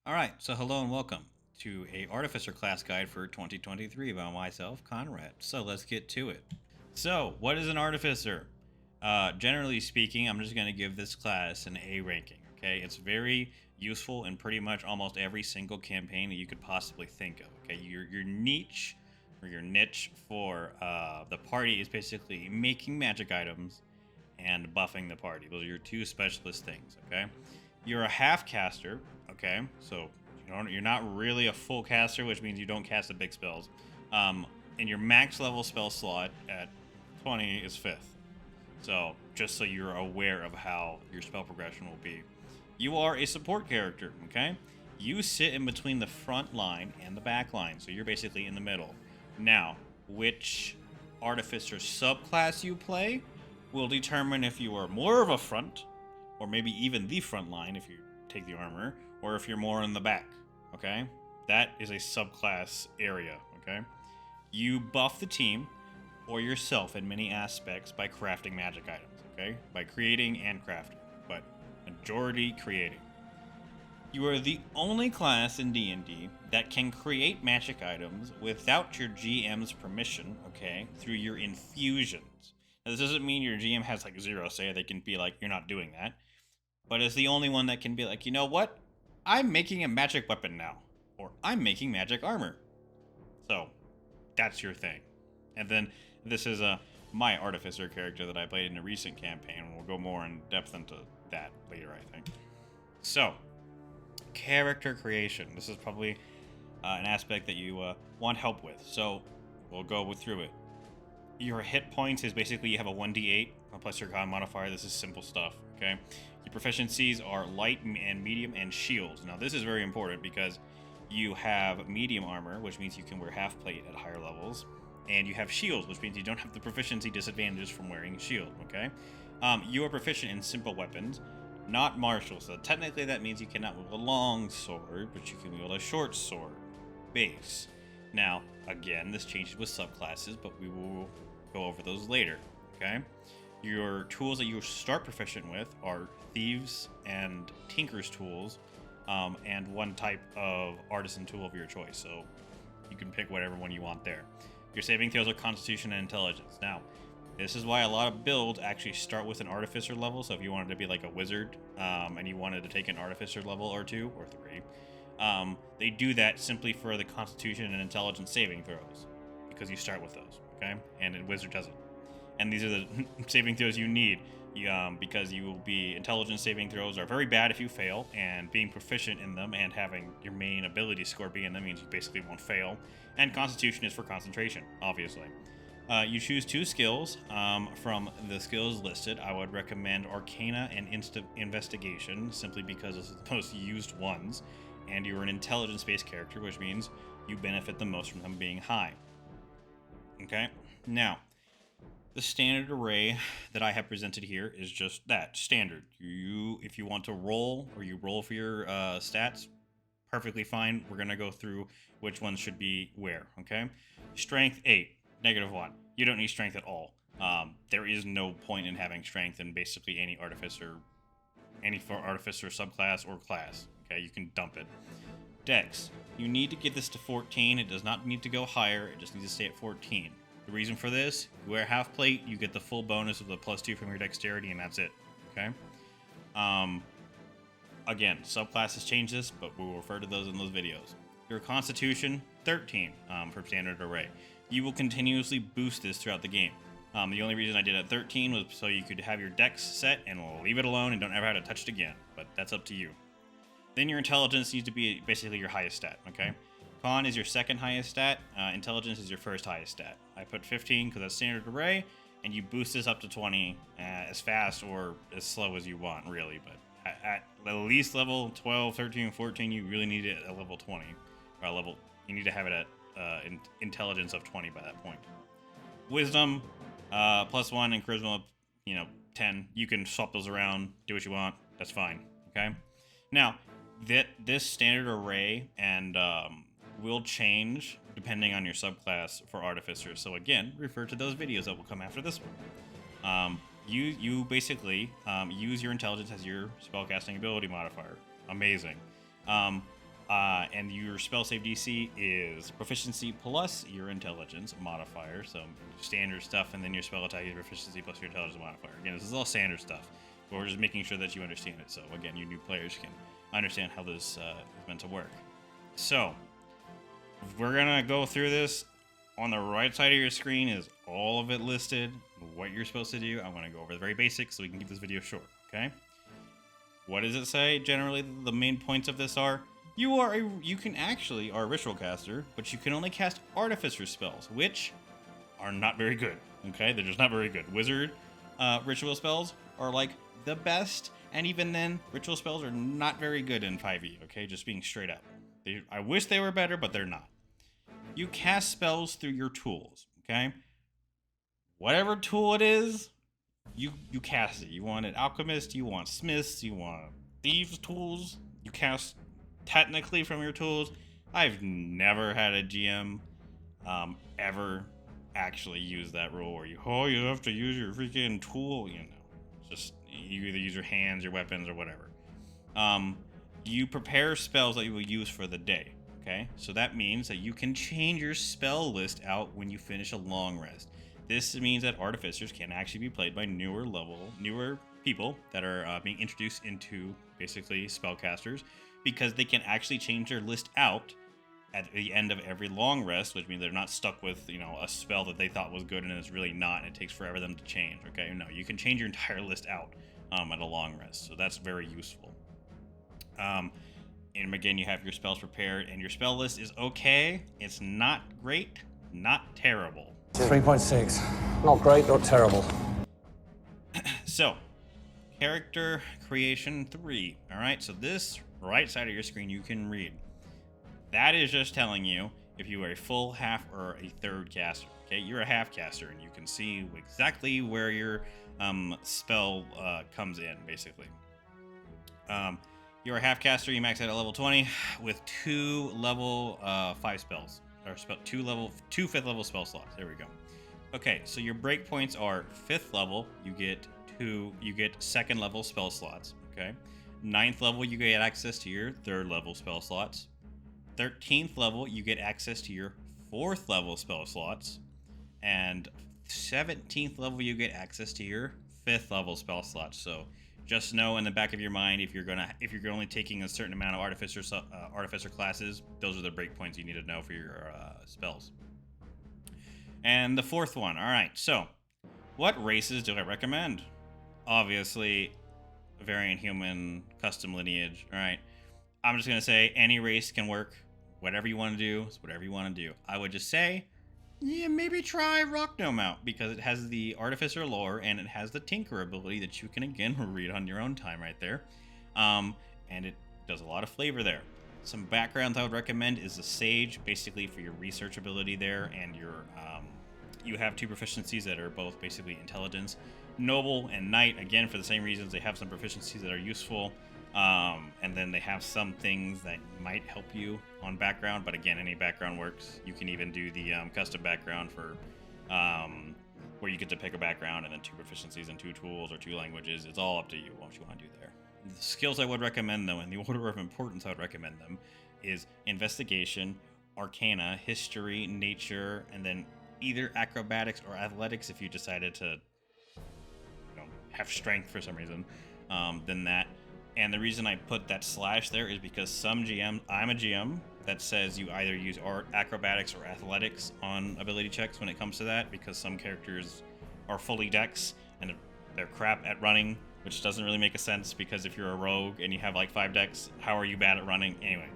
Alright, so hello and welcome to a Artificer class guide for 2023 by myself, Konrad. So let's get to it. So, what is an Artificer? Generally speaking, I'm just going to give this class an A ranking, okay? It's very useful in pretty much almost every single campaign that you could possibly think of, okay? Your niche, or your niche for the party is basically making magic items and buffing the party. Those are your two specialist things, okay? You're a half caster, okay? So you're not really a full caster, which means you don't cast the big spells. And your max level spell slot at 20 is 5th. So just so you're aware of how your spell progression will be. You are a support character, okay? You sit in between the front line and the back line, so you're basically in the middle. Now, which Artificer subclass you play will determine if you are more of a front, or maybe even the front line if you take the armor, or if you're more in the back, okay? That is a subclass area, okay? You buff the team or yourself in many aspects by crafting magic items, okay? By creating and crafting, but majority creating. You are the only class in D&D that can create magic items without your GM's permission, okay, through your infusions. Now, this doesn't mean your GM has like zero say. They can be like, you're not doing that. But it's the only one that can be like, you know what? I'm making a magic weapon now. Or I'm making magic armor. So, that's your thing. And then this is my Artificer character that I played in a recent campaign. We'll go more in depth into that later, I think. So, character creation. This is probably an aspect that you want help with. So, we'll go through it. Your hit points is basically you have a 1d8 plus your con modifier. This is simple stuff, okay? Your proficiencies are light and medium and shields. Now, this is very important because you have medium armor, which means you can wear half plate at higher levels, and you have shields, which means you don't have the proficiency disadvantages from wearing a shield, okay? You are proficient in simple weapons, not martial, so technically that means you cannot wield a long sword, but you can wield a short sword. Base. Now, again, this changes with subclasses, but we will go over those later, okay? Your tools that you start proficient with are Thieves and Tinker's tools, and one type of artisan tool of your choice, so you can pick whatever one you want there. Your saving throws are Constitution and Intelligence. Now, this is why a lot of builds actually start with an Artificer level, so if you wanted to be like a wizard, and you wanted to take an Artificer level or 2, or 3, they do that simply for the Constitution and Intelligence saving throws, because you start with those, okay? And a wizard doesn't. And these are the saving throws you need, because you will be intelligence saving throws are very bad if you fail, and being proficient in them and having your main ability score be in them means you basically won't fail. And Constitution is for concentration, obviously. You choose 2 skills from the skills listed. I would recommend Arcana and Investigation, simply because it's the most used ones. And you're an intelligence-based character, which means you benefit the most from them being high. Okay? Now, the standard array that I have presented here is just that, standard. If you want to roll, or you roll for your stats, perfectly fine. We're going to go through which ones should be where, okay? Strength 8, -1. You don't need strength at all. There is no point in having strength in basically any Artificer subclass or class. Okay, you can dump it. Dex. You need to get this to 14. It does not need to go higher. It just needs to stay at 14. The reason for this, you wear half plate, you get the full bonus of the +2 from your dexterity, and that's it. Okay? Again, subclasses change this, but we'll refer to those in those videos. Your Constitution, 13 for standard array. You will continuously boost this throughout the game. The only reason I did it at 13 was so you could have your dex set and leave it alone and don't ever have to touch it again, but that's up to you. Then your intelligence needs to be basically your highest stat, okay? Con is your second highest stat, intelligence is your first highest stat. I put 15 because that's standard array, and you boost this up to 20 as fast or as slow as you want, really, but at least level 12, 13, 14, you really need it at level 20, or you need to have it at intelligence of 20 by that point. Wisdom, +1, and charisma, 10. You can swap those around, do what you want, that's fine, okay? Now, this standard array and will change depending on your subclass for Artificer. So again, refer to those videos that will come after this one. You basically use your intelligence as your spellcasting ability modifier. Amazing. And your spell save DC is proficiency plus your intelligence modifier. So standard stuff, and then your spell attack is proficiency plus your intelligence modifier. Again, this is all standard stuff, but we're just making sure that you understand it. So again, you new players can understand how this is meant to work. So we're gonna go through this. On the right side of your screen is all of it listed, what you're supposed to do. I'm gonna go over the very basics so we can keep this video short, okay? What does it say? Generally, the main points of this are you can actually are a ritual caster, but you can only cast artificer spells, which are not very good. Okay, they're just not very good. Wizard ritual spells are like the best, and even then, ritual spells are not very good in 5e. Okay, just being straight up. I wish they were better, but they're not. You cast spells through your tools. Okay, whatever tool it is, you cast it. You want an alchemist, you want smiths, you want thieves' tools. You cast technically from your tools. I've never had a GM ever actually use that rule where you have to use your freaking tool. You know, just you either use your hands, your weapons, or whatever. You prepare spells that you will use for the day. Okay, so that means that you can change your spell list out when you finish a long rest. This means that artificers can actually be played by newer people that are being introduced into basically spellcasters, because they can actually change their list out at the end of every long rest, which means they're not stuck with, you know, a spell that they thought was good and it's really not, and it takes forever them to change. Okay, no, you can change your entire list out at a long rest, so that's very useful. And again, you have your spells prepared, and your spell list is okay. It's not great, not terrible. 3.6. Not great, not terrible. So, character creation 3. All right, so this right side of your screen you can read. That is just telling you if you are a full, half, or a third caster. Okay, you're a half caster, and you can see exactly where your spell comes in, basically. You're a half caster. You max out at level 20 with 2 level 5 spells, or two 5th level spell slots. There we go. Okay, so your breakpoints are 5th level. You get 2nd level spell slots. Okay, 9th level you get access to your 3rd level spell slots. 13th level you get access to your 4th level spell slots, and 17th level you get access to your 5th level spell slots. So just know in the back of your mind, if you're only taking a certain amount of artificer classes, those are the breakpoints you need to know for your spells. And the 4th one. All right. So, what races do I recommend? Obviously, variant human, custom lineage. All right. I'm just gonna say any race can work. Whatever you want to do is whatever you want to do. I would just say, yeah, maybe try Rock Gnome out, because it has the Artificer lore and it has the Tinker ability that you can again read on your own time right there. And it does a lot of flavor there. Some backgrounds I would recommend is the Sage, basically for your research ability there, and your you have 2 proficiencies that are both basically intelligence. Noble and Knight, again, for the same reasons. They have some proficiencies that are useful. And then they have some things that might help you on background, but again, any background works. You can even do the custom background for where you get to pick a background and then 2 proficiencies and 2 tools or 2 languages. It's all up to you what you want to do there. The skills I would recommend, though, and the order of importance I would recommend them, is investigation, arcana, history, nature, and then either acrobatics or athletics if you decided to, you know, have strength for some reason. Then that. And the reason I put that slash there is because some GM, I'm a GM that says you either use acrobatics or athletics on ability checks when it comes to that, because some characters are fully dex and they're crap at running, which doesn't really make a sense, because if you're a rogue and you have like 5 dex, how are you bad at running anyway?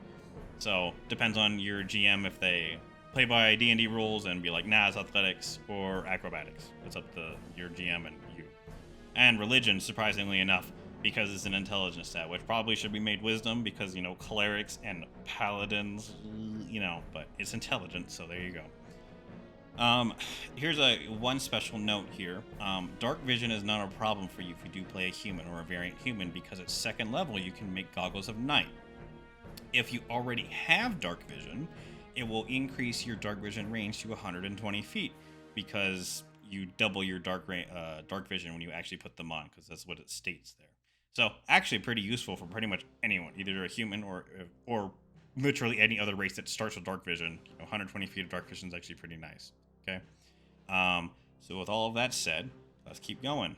So depends on your GM if they play by D&D rules and be like, nah, it's athletics or acrobatics. It's up to your GM and you. And religion, surprisingly enough, because it's an intelligence stat, which probably should be made wisdom, because, you know, clerics and paladins, you know, but it's intelligence, so there you go. Here's one special note here. Dark vision is not a problem for you if you do play a human or a variant human, because at 2nd level you can make goggles of night. If you already have dark vision, it will increase your dark vision range to 120 feet, because you double your dark vision when you actually put them on, because that's what it states there. So actually pretty useful for pretty much anyone, either a human or literally any other race that starts with dark vision. 120 feet of dark vision is actually pretty nice. Okay. So with all of that said, let's keep going.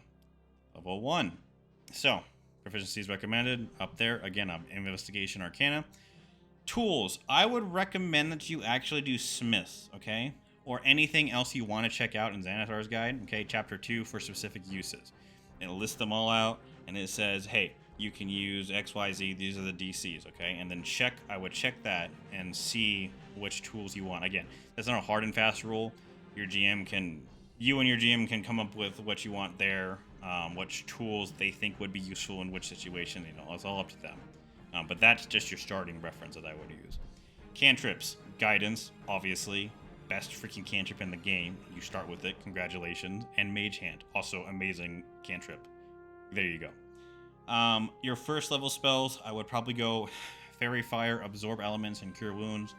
Level 1. So, proficiency is recommended up there. Again, Investigation Arcana. Tools. I would recommend that you actually do Smiths, okay? Or anything else you want to check out in Xanathar's Guide, okay? Chapter 2 for specific uses. It'll list them all out, and it says, hey, you can use XYZ, these are the DCs, okay? And then I would check that and see which tools you want. Again, that's not a hard and fast rule. You and your GM can come up with what you want there, which tools they think would be useful in which situation, it's all up to them. But that's just your starting reference that I would use. Cantrips, Guidance, obviously, best freaking cantrip in the game. You start with it, congratulations. And Mage Hand, also amazing cantrip. There you go. Your first level spells, I would probably go Fairy Fire, Absorb Elements, and Cure Wounds.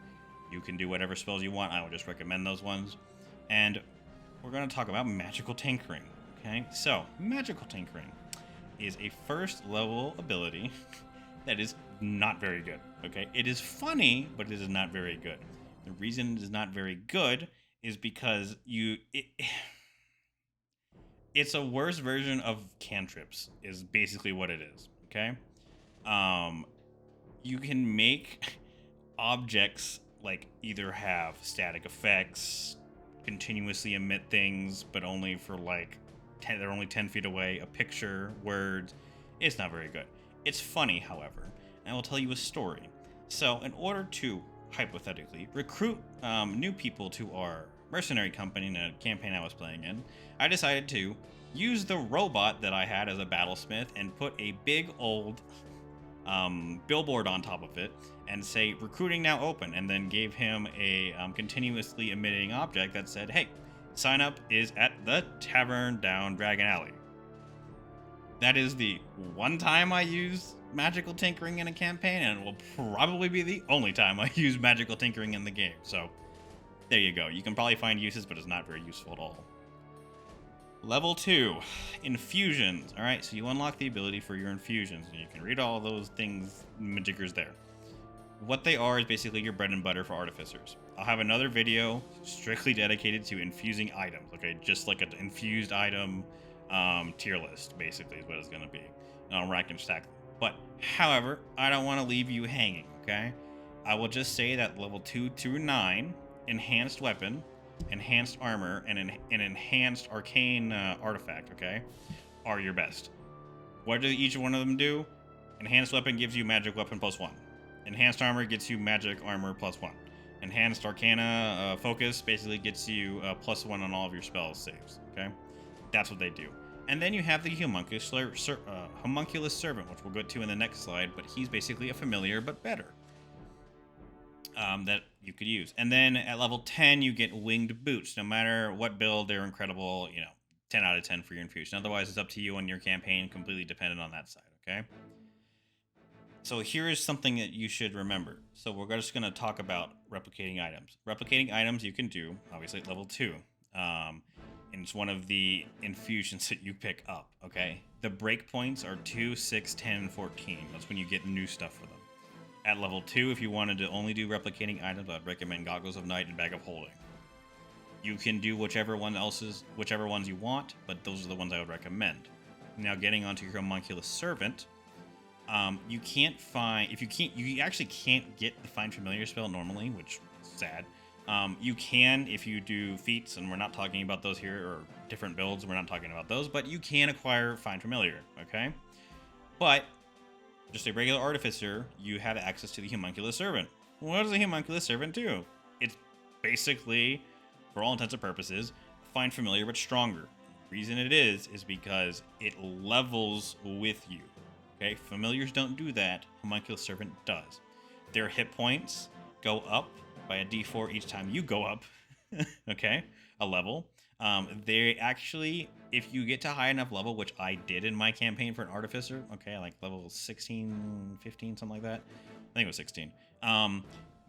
You can do whatever spells you want. I would just recommend those ones. And we're going to talk about Magical Tinkering. Okay, so Magical Tinkering is a first level ability that is not very good. Okay, it is funny, but it is not very good. The reason it is not very good is because it's a worse version of cantrips, is basically what it is. Okay, you can make objects like either have static effects, continuously emit things, but only for like they're only 10 feet away, a picture, words. It's not very good. It's funny, however, and I will tell you a story. So in order to hypothetically recruit new people to our mercenary company in a campaign I was playing in, I decided to use the robot that I had as a battlesmith and put a big old billboard on top of it and say recruiting now open, and then gave him a continuously emitting object that said, hey, sign up is at the tavern down Dragon Alley. That is the one time I use magical tinkering in a campaign, and it will probably be the only time I use magical tinkering in the game. So there you go. You can probably find uses, but it's not very useful at all. Level 2, Infusions. All right, so you unlock the ability for your infusions, and you can read all those things, majiggers there. What they are is basically your bread and butter for artificers. I'll have another video strictly dedicated to infusing items, okay? Just like an infused item tier list, basically, is what it's going to be. And I'll rack and stack them. But, however, I don't want to leave you hanging, okay? I will just say that level 2 through 9, Enhanced Weapon, Enhanced Armor, and an Enhanced Arcane Artifact, okay, are your best. What do each one of them do? Enhanced Weapon gives you Magic Weapon +1. Enhanced Armor gets you Magic Armor +1. Enhanced Arcana Focus basically gets you +1 on all of your spells saves, okay? That's what they do. And then you have the Homunculus Servant, which we'll get to in the next slide, but he's basically a familiar but better. That you could use. And then at level 10, you get Winged Boots. No matter what build, they're incredible, 10 out of 10 for your infusion. Otherwise, it's up to you on your campaign, completely dependent on that side, okay? So here is something that you should remember. So we're just going to talk about replicating items. Replicating items you can do, obviously, at level 2. And it's one of the infusions that you pick up, okay? The breakpoints are 2, 6, 10, and 14. That's when you get new stuff for them. At level 2, if you wanted to only do replicating items, I'd recommend Goggles of Night and Bag of Holding. You can do whichever ones you want, but those are the ones I would recommend. Now, getting onto your Homunculus Servant, you actually can't get the Find Familiar spell normally, which is sad. You can if you do feats, and we're not talking about those here, or different builds, we're not talking about those, but you can acquire Find Familiar, okay? But just a regular artificer, you have access to the Homunculus Servant. What does the Homunculus Servant do? It's basically, for all intents and purposes, Find Familiar but stronger. The reason it is because it levels with you. Okay, familiars don't do that. Homunculus Servant does. Their hit points go up by a d4 each time you go up. Okay, a level. They actually, if you get to high enough level, which I did in my campaign for an artificer, okay, like level 16, 15, something like that. I think it was 16.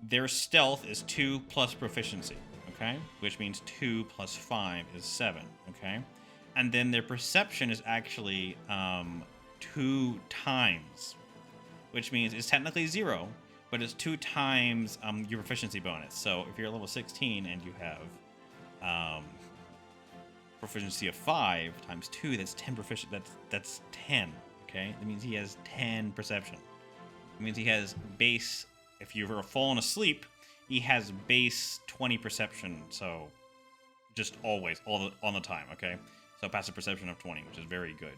Their stealth is 2 plus proficiency, okay, which means 2 plus 5 is 7, okay, and then their perception is actually 2 times, which means it's technically 0, but it's 2 times your proficiency bonus. So if you're level 16 and you have proficiency of 5 times 2, that's 10 proficient. That's 10. Okay, that means he has 10 perception. It means he has base. If you've ever fallen asleep, he has base 20 perception. So just always, all the time. Okay, so passive perception of 20, which is very good.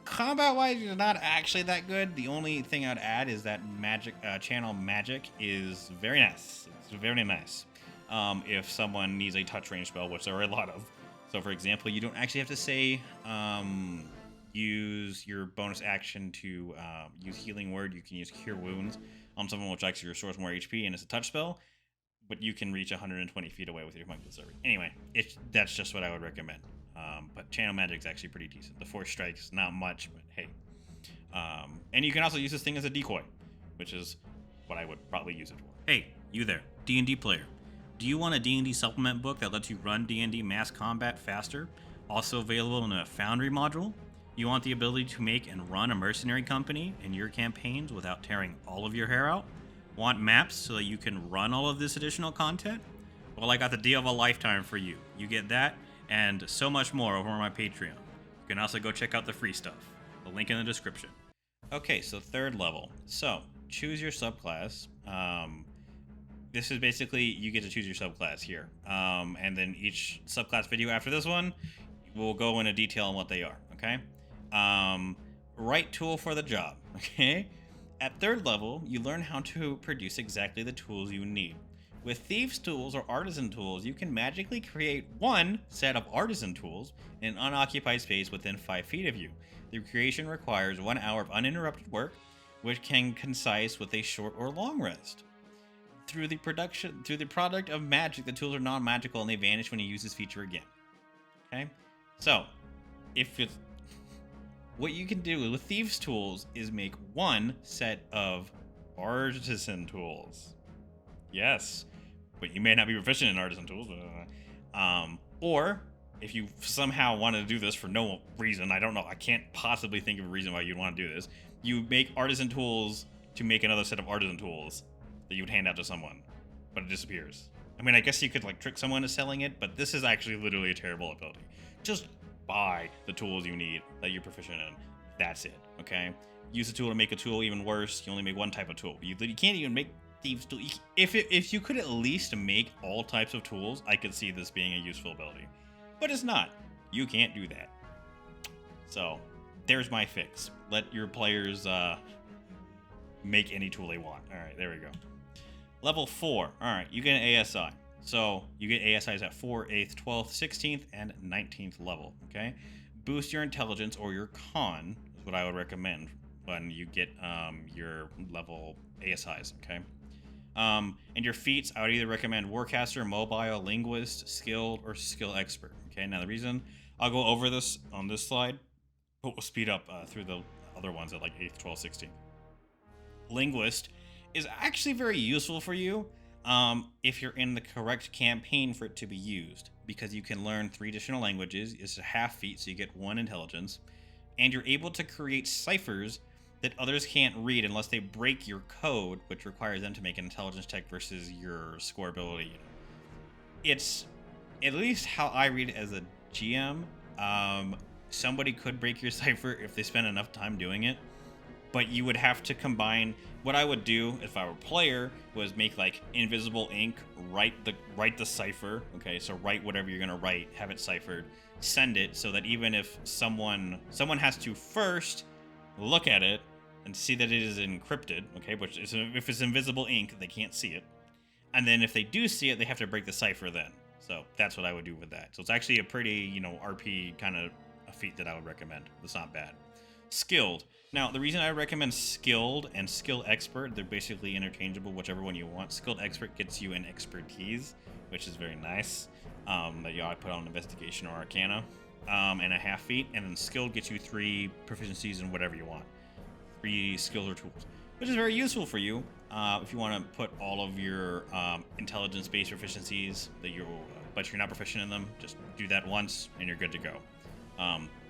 Combat-wise, it's not actually that good. The only thing I'd add is that magic, channel magic is very nice. It's very nice. If someone needs a touch range spell, which there are a lot of. So, for example, you don't actually have to say use your bonus action to use Healing Word. You can use Cure Wounds on someone, which actually restores more HP, and it's a touch spell. But you can reach 120 feet away with your Homunculus Servant. Anyway, that's just what I would recommend. But channel magic is actually pretty decent. The 4 strikes, not much, but hey. And you can also use this thing as a decoy, which is what I would probably use it for. Hey, you there, D&D player. Do you want a D&D supplement book that lets you run D&D mass combat faster? Also available in a Foundry module? You want the ability to make and run a mercenary company in your campaigns without tearing all of your hair out? Want maps so that you can run all of this additional content? Well, I got the deal of a lifetime for you. You get that and so much more over on my Patreon. You can also go check out the free stuff. The link in the description. Okay, so 3rd level. So, choose your subclass. This is basically, you get to choose your subclass here. And then each subclass video after this one, we'll go into detail on what they are, okay? Right tool for the job, okay? At 3rd level, you learn how to produce exactly the tools you need. With Thieves' Tools or Artisan Tools, you can magically create 1 set of Artisan Tools in an unoccupied space within 5 feet of you. The creation requires 1 hour of uninterrupted work, which can concise with a short or long rest. Through the product of magic, the tools are non-magical and they vanish when you use this feature again. Okay? So, what you can do with Thieves' Tools is make 1 set of Artisan Tools. Yes, but you may not be proficient in Artisan Tools. Or, if you somehow want to do this for no reason, I don't know, I can't possibly think of a reason why you'd want to do this, you make Artisan Tools to make another set of Artisan Tools that you would hand out to someone, but it disappears. I mean, I guess you could like trick someone into selling it, but this is actually literally a terrible ability. Just buy the tools you need that you're proficient in. That's it, okay? Use the tool to make a tool even worse. You only make 1 type of tool. You can't even make Thieves' Tool. If you could at least make all types of tools, I could see this being a useful ability. But it's not. You can't do that. So, there's my fix. Let your players make any tool they want. Alright, there we go. Level 4. Alright, you get an ASI. So, you get ASIs at 4th, 8th, 12th, 16th, and 19th level. Okay? Boost your intelligence or your con is what I would recommend when you get your level ASIs. Okay? And your feats, I would either recommend Warcaster, Mobile, Linguist, Skilled, or Skill Expert. Okay, now the reason I'll go over this on this slide, but we'll speed up through the other ones at like 8th, 12th, 16th. Linguist is actually very useful for you if you're in the correct campaign for it to be used, because you can learn 3 additional languages. It's a half feat, so you get 1 intelligence, and you're able to create ciphers that others can't read unless they break your code, which requires them to make an intelligence check versus your score ability. It's at least how I read it as a GM. Somebody could break your cipher if they spend enough time doing it, but you would have to combine. What I would do if I were a player was make like invisible ink, write the cipher. Okay, so write whatever you're gonna write, have it ciphered, send it, so that even if someone has to first look at it and see that it is encrypted, okay, which is, if it's invisible ink, they can't see it. And then if they do see it, they have to break the cipher then. So that's what I would do with that. So it's actually a pretty, RP kind of a feat that I would recommend. It's not bad. Skilled. Now, the reason I recommend Skilled and Skill Expert, they're basically interchangeable, whichever one you want. Skilled Expert gets you an expertise, which is very nice, that you ought to put on Investigation or Arcana, and a half feat. And then Skilled gets you 3 proficiencies in whatever you want. 3 skills or tools, which is very useful for you if you want to put all of your intelligence-based proficiencies but you're not proficient in them. Just do that once and you're good to go.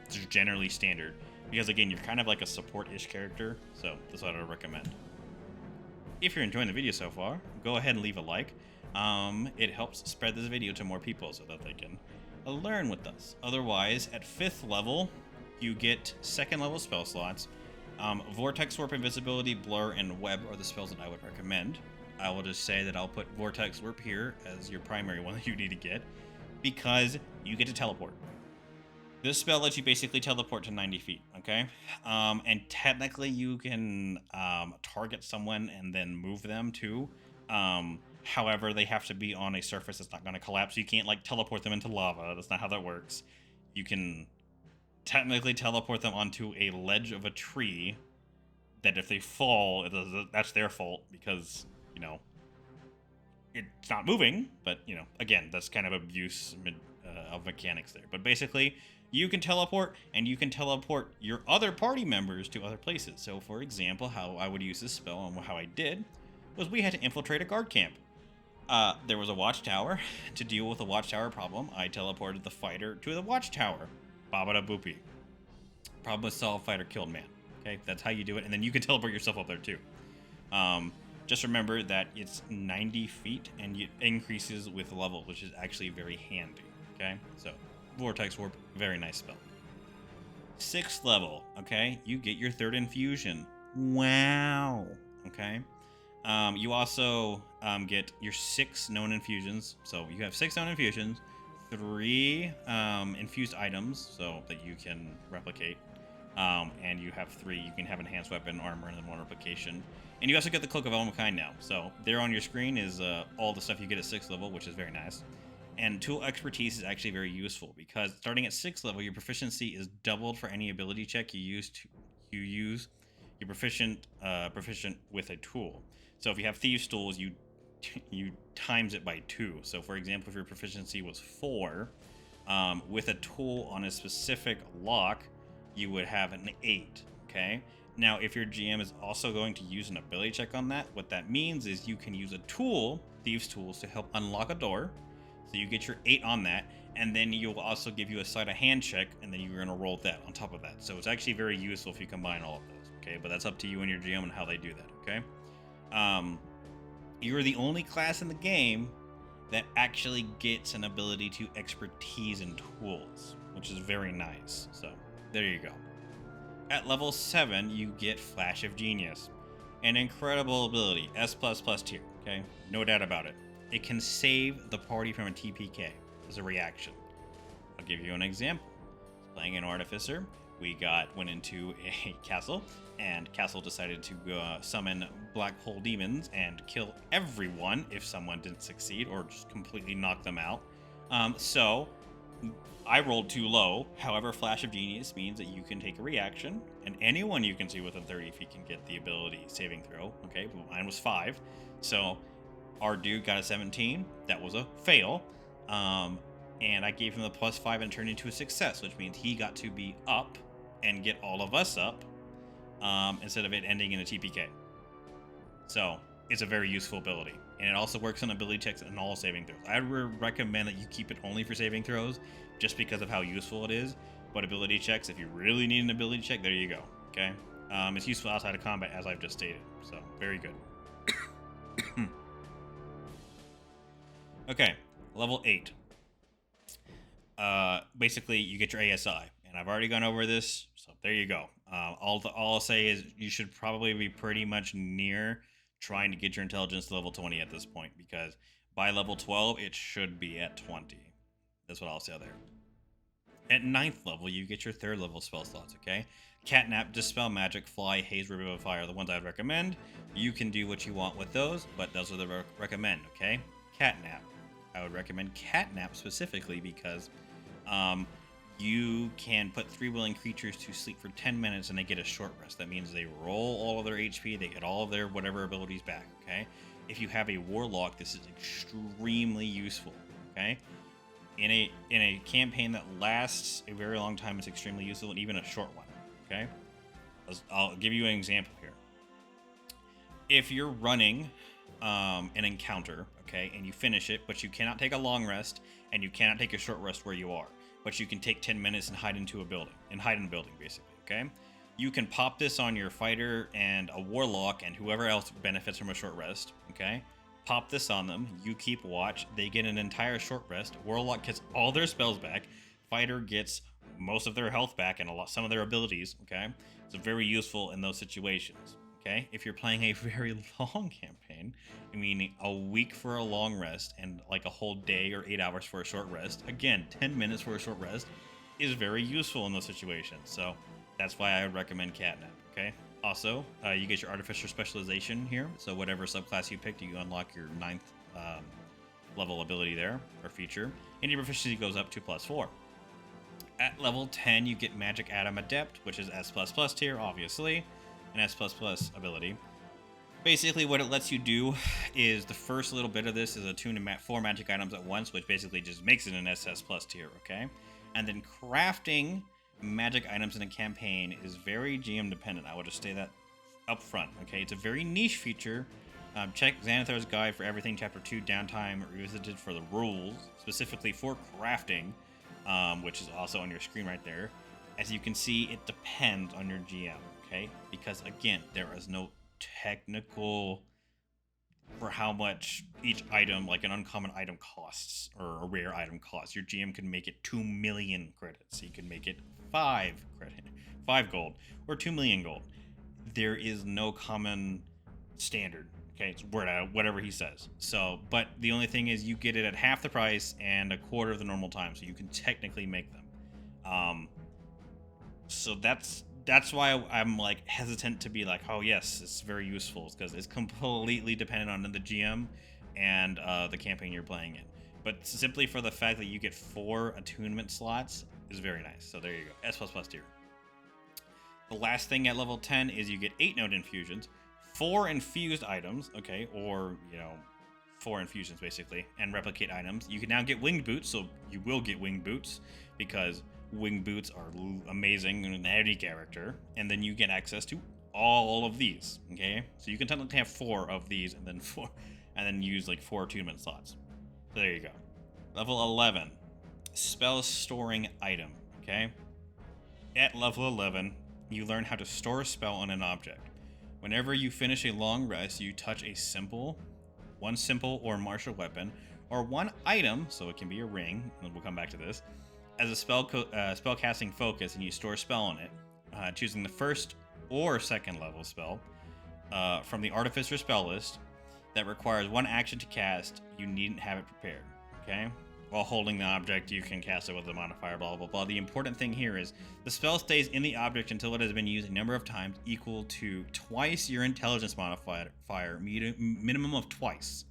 It's generally standard because, again, you're kind of like a support-ish character, so that's what I would recommend. If you're enjoying the video so far, go ahead and leave a like. It helps spread this video to more people so that they can learn with us. Otherwise, at 5th level, you get 2nd level spell slots. Vortex, Warp, Invisibility, Blur, and Web are the spells that I would recommend. I will just say that I'll put Vortex Warp here as your primary one that you need to get, because you get to teleport. This spell lets you basically teleport to 90 feet, okay? And technically you can target someone and then move them too. However, they have to be on a surface that's not going to collapse. You can't like teleport them into lava. That's not how that works. You can technically teleport them onto a ledge of a tree that if they fall, that's their fault because, you know, it's not moving. But, you know, again, that's kind of abuse of mechanics there. But basically, you can teleport, and you can teleport your other party members to other places. So, for example, how I would use this spell and how I did was we had to infiltrate a guard camp. There was a watchtower. To deal with the watchtower problem, I teleported the fighter to the watchtower. Babada boopy. Problem was solved, fighter killed man. Okay, that's how you do it. And then you can teleport yourself up there too. Just remember that it's 90 feet and it increases with level, which is actually very handy. Okay, so Vortex Warp, very nice spell. 6th level, okay, you get your 3rd infusion. Wow. Okay. You also get your 6 known infusions. So you have 6 known infusions, 3 infused items, so that you can replicate. And you have 3. You can have enhanced weapon, armor, and then 1 replication. And you also get the Cloak of Elmakind now. So there on your screen is all the stuff you get at 6th level, which is very nice. And tool expertise is actually very useful because starting at 6th level, your proficiency is doubled for any ability check you use. You're proficient with a tool. So if you have thieves' tools, you times it by 2. So for example, if your proficiency was 4, with a tool on a specific lock, you would have an 8. Okay. Now, if your GM is also going to use an ability check on that, what that means is you can use a tool, thieves' tools, to help unlock a door. So you get your 8 on that, and then you'll also give you a sleight of hand check, and then you're going to roll that on top of that. So it's actually very useful if you combine all of those, okay? But that's up to you and your GM and how they do that, okay? You're the only class in the game that actually gets an ability to expertise in tools, which is very nice. So there you go. At level 7, you get Flash of Genius, an incredible ability, S++ tier, okay? No doubt about it. It can save the party from a TPK as a reaction. I'll give you an example. Playing an Artificer, we went into a castle, and castle decided to summon black hole demons and kill everyone if someone didn't succeed or just completely knock them out. So I rolled too low. However, Flash of Genius means that you can take a reaction, and anyone you can see within 30 feet can get the ability saving throw. Okay, but mine was 5, so our dude got a 17. That was a fail. And I gave him the +5 and turned into a success, which means he got to be up and get all of us up instead of it ending in a TPK. So it's a very useful ability. And it also works on ability checks and all saving throws. I would recommend that you keep it only for saving throws just because of how useful it is. But ability checks, if you really need an ability check, there you go. Okay? It's useful outside of combat, as I've just stated. So, very good. Okay, level 8. Basically, you get your ASI, and I've already gone over this, so there you go. All I'll say is you should probably be pretty much near trying to get your intelligence to level 20 at this point, because by level 12, it should be at 20. That's what I'll say there. At 9th level, you get your 3rd level spell slots, okay? Catnap, Dispel Magic, Fly, Haze, Revivify are the ones I'd recommend. You can do what you want with those, but those are the recommend, okay? Catnap. I would recommend Catnap specifically because you can put 3 willing creatures to sleep for 10 minutes and they get a short rest. That means they roll all of their HP, they get all of their whatever abilities back, okay? If you have a Warlock, this is extremely useful, okay? In a campaign that lasts a very long time, it's extremely useful, and even a short one, okay? I'll give you an example here. If you're running an encounter, okay, and you finish it, but you cannot take a long rest, and you cannot take a short rest where you are, but you can take 10 minutes and hide into a building, basically, okay? You can pop this on your fighter and a warlock and whoever else benefits from a short rest. Okay, pop this on them. You keep watch. They get an entire short rest. Warlock gets all their spells back. Fighter gets most of their health back and some of their abilities. Okay, so very useful in those situations. Okay, if you're playing a very long campaign, I mean a week for a long rest and like a whole day or 8 hours for a short rest, again 10 minutes for a short rest is very useful in those situations. So that's why I would recommend Catnap. Okay, also you get your Artificer specialization here, so whatever subclass you picked, you unlock your 9th level ability there or feature, and your proficiency goes up to +4. At level 10 you get Magic Atom Adept, which is S++ tier obviously, an S++ ability. Basically what it lets you do is the first little bit of this is attune to 4 magic items at once, which basically just makes it an SS+ tier, okay? And then crafting magic items in a campaign is very GM dependent. I will just say that up front, okay? It's a very niche feature. Check Xanathar's Guide for Everything Chapter 2 Downtime Revisited for the rules, specifically for crafting, which is also on your screen right there. As you can see, it depends on your GM. Okay, because again, there is no technical for how much each item, like an uncommon item costs or a rare item costs. Your GM can make it 2 million credits. You can make it 5 gold, or 2 million gold. There is no common standard. Okay, it's whatever he says. So, but the only thing is you get it at half the price and a quarter of the normal time, so you can technically make them. So that's why I'm like hesitant to be like, oh yes, it's very useful, because it's completely dependent on the GM and the campaign you're playing in. But simply for the fact that you get 4 attunement slots is very nice. So there you go, S++ tier. The last thing at level 10 is you get 8 node infusions, 4 infused items, okay, or 4 infusions basically, and replicate items. You can now get winged boots, so you will get winged boots because winged boots are amazing in any character, and then you get access to all of these. Okay, so you can technically have 4 of these, and then use like 4 attunement slots. So there you go. Level 11, spell storing item. Okay, at level 11, you learn how to store a spell on an object. Whenever you finish a long rest, you touch one simple or martial weapon, or one item, so it can be a ring, and we'll come back to this, as a spell casting focus, and you store a spell on it, choosing the first or second level spell from the Artificer spell list that requires 1 action to cast. You needn't have it prepared, okay? While holding the object, you can cast it with a modifier, blah, blah, blah. The important thing here is the spell stays in the object until it has been used a number of times equal to twice your intelligence modifier, minimum of twice.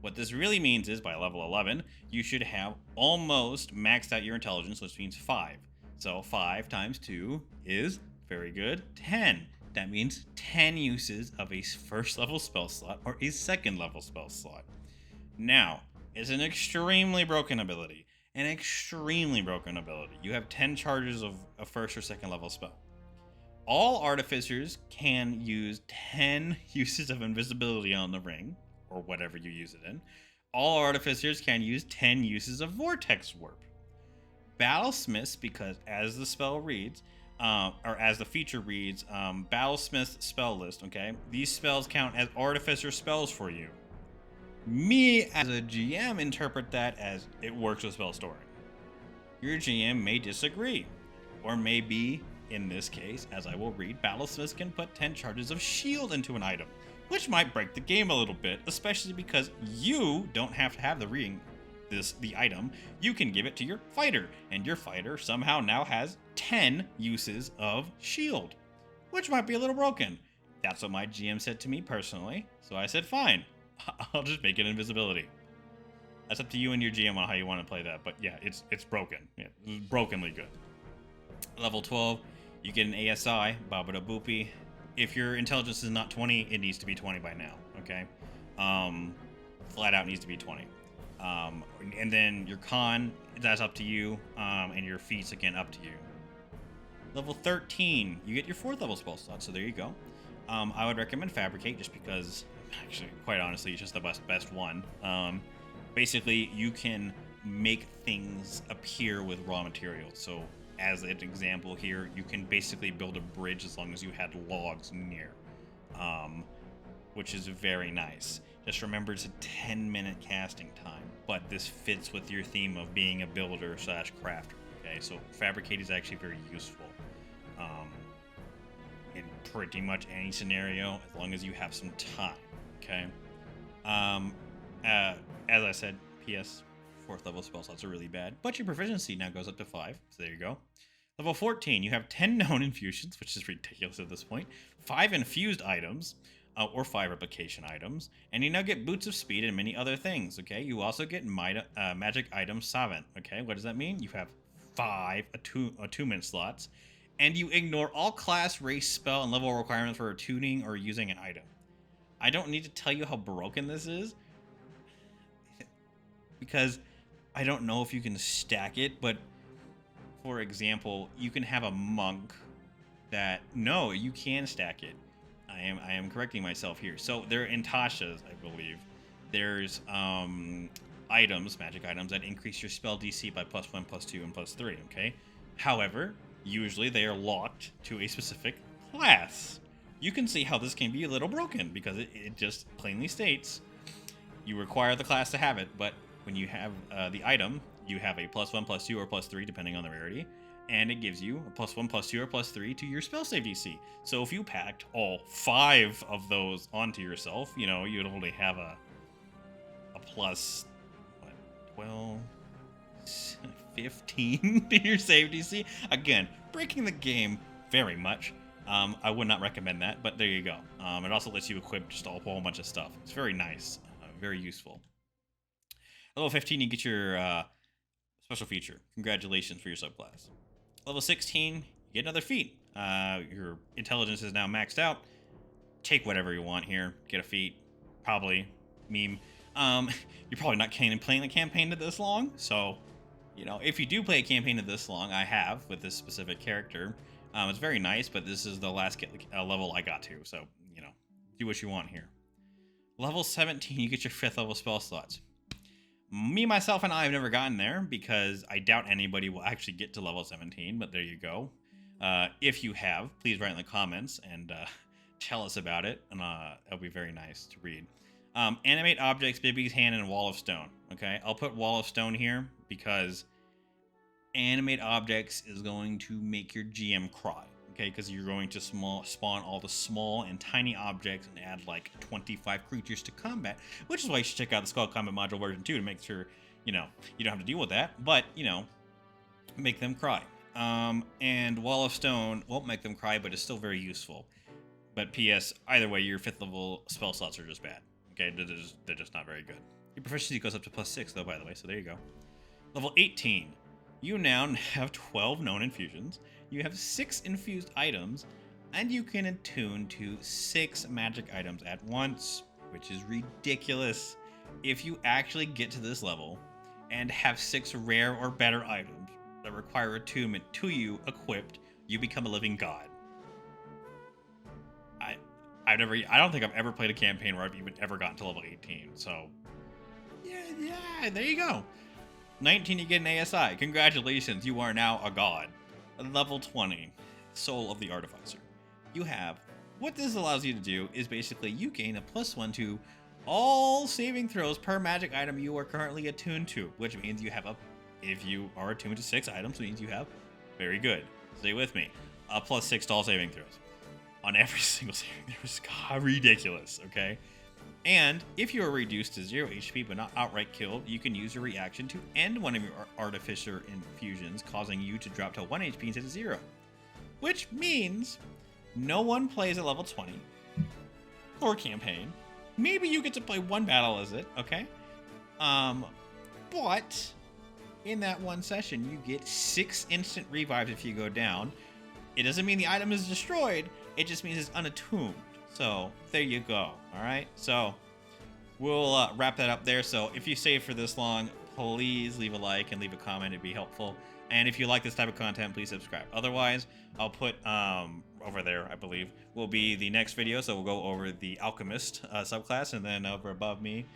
What this really means is by level 11, you should have almost maxed out your intelligence, which means 5. So 5 times 2 is, very good, 10. That means 10 uses of a first level spell slot or a second level spell slot. Now, it's an extremely broken ability. An extremely broken ability. You have 10 charges of a first or second level spell. All Artificers can use 10 uses of invisibility on the ring, or whatever you use it in. All Artificers can use 10 uses of Vortex Warp. Battlesmiths, because as the spell reads, or as the feature reads, Battlesmith's spell list, okay? These spells count as Artificer spells for you. Me, as a GM, interpret that as it works with spell storing. Your GM may disagree, or maybe, in this case, as I will read, Battlesmiths can put 10 charges of shield into an item, which might break the game a little bit, especially because you don't have to have the item. You can give it to your fighter, and your fighter somehow now has 10 uses of shield, which might be a little broken. That's what my GM said to me personally, so I said fine, I'll just make it invisibility. That's up to you and your GM on how you want to play that, but yeah, it's broken. Yeah, it's brokenly good. Level 12, you get an ASI, Babada Boopy. If your intelligence is not 20, it needs to be 20 by now, okay? Flat out needs to be 20. And then your con, that's up to you, and your feats, again, up to you. Level 13, you get your 4th level spell slot, so there you go. I would recommend Fabricate, just because, actually, quite honestly, it's just the best one. Basically, you can make things appear with raw materials. So as an example here, you can basically build a bridge as long as you had logs near, which is very nice. Just remember, it's a 10-minute casting time, but this fits with your theme of being a builder slash crafter. Okay, so fabricate is actually very useful in pretty much any scenario, as long as you have some time. Okay. As I said, PS 4th level spell slots are really bad, but your proficiency now goes up to 5. So there you go. Level 14, you have 10 known infusions, which is ridiculous at this point. 5 infused items. Or 5 replication items, and you now get boots of speed and many other things. Okay, you also get magic item Servant. Okay, what does that mean? You have 5 attunement slots, and you ignore all class, race, spell, and level requirements for attuning or using an item. I don't need to tell you how broken this is, because I don't know if you can stack it, but for example, you can have a monk that, no, you can stack it. I am correcting myself here. So they're in Tasha's, I believe. There's items, magic items, that increase your spell DC by +1, +2, and +3, okay? However, usually they are locked to a specific class. You can see how this can be a little broken, because it just plainly states you require the class to have it, but when you have the item, you have a +1, +2, or +3, depending on the rarity. And it gives you a +1, +2, or +3 to your spell save DC. So if you packed all 5 of those onto yourself, you know, you'd only have a plus, what, 12, 15 to your save DC. Again, breaking the game very much. I would not recommend that, but there you go. It also lets you equip just a whole bunch of stuff. It's very nice, very useful. Level 15, you get your special feature. Congratulations for your subclass. Level 16, you get another feat. Your intelligence is now maxed out. Take whatever you want here. Get a feat. Probably. Meme. You're probably not playing the campaign to this long. So, you know, if you do play a campaign to this long, I have with this specific character. It's very nice, but this is the last level I got to. So, you know, do what you want here. Level 17, you get your 5th level spell slots. Me, myself, and I have never gotten there because I doubt anybody will actually get to level 17, but there you go. If you have, please write in the comments and tell us about it, and it'll be very nice to read. Animate objects, Bibby's hand, and Wall of Stone. Okay, I'll put Wall of Stone here because animate objects is going to make your GM cry. Okay, because you're going to spawn all the small and tiny objects and add like 25 creatures to combat, which is why you should check out the Skull Combat Module version 2 to make sure, you know, you don't have to deal with that, but, you know, make them cry. And Wall of Stone won't make them cry, but it's still very useful. But PS, either way, your 5th level spell slots are just bad. Okay, they're just not very good. Your proficiency goes up to +6 though, by the way, so there you go. Level 18. You now have 12 known infusions. You have 6 infused items, and you can attune to 6 magic items at once, which is ridiculous. If you actually get to this level and have 6 rare or better items that require attunement to you equipped, you become a living god. I don't think I've ever played a campaign where I've even ever gotten to level 18. So yeah, there you go. 19, you get an ASI. Congratulations, you are now a god. Level 20, Soul of the Artificer. You have, what this allows you to do is basically you gain a +1 to all saving throws per magic item you are currently attuned to, which means you have if you are attuned to 6 items, it means you have, very good, stay with me, a +6 to all saving throws on every single saving throw. God, ridiculous, okay? And if you are reduced to 0 HP but not outright killed, you can use your reaction to end one of your Artificer infusions, causing you to drop to 1 HP instead of 0. Which means no one plays at level 20 or campaign. Maybe you get to play 1 battle as it, okay? But in that 1 session, you get 6 instant revives if you go down. It doesn't mean the item is destroyed, it just means it's unattuned. So there you go. All right. So we'll wrap that up there. So if you stayed for this long, please leave a like and leave a comment. It'd be helpful. And if you like this type of content, please subscribe. Otherwise, I'll put over there, I believe, will be the next video. So we'll go over the Alchemist subclass, and then over above me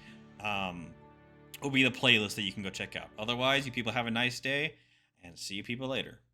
will be the playlist that you can go check out. Otherwise, you people have a nice day, and see you people later.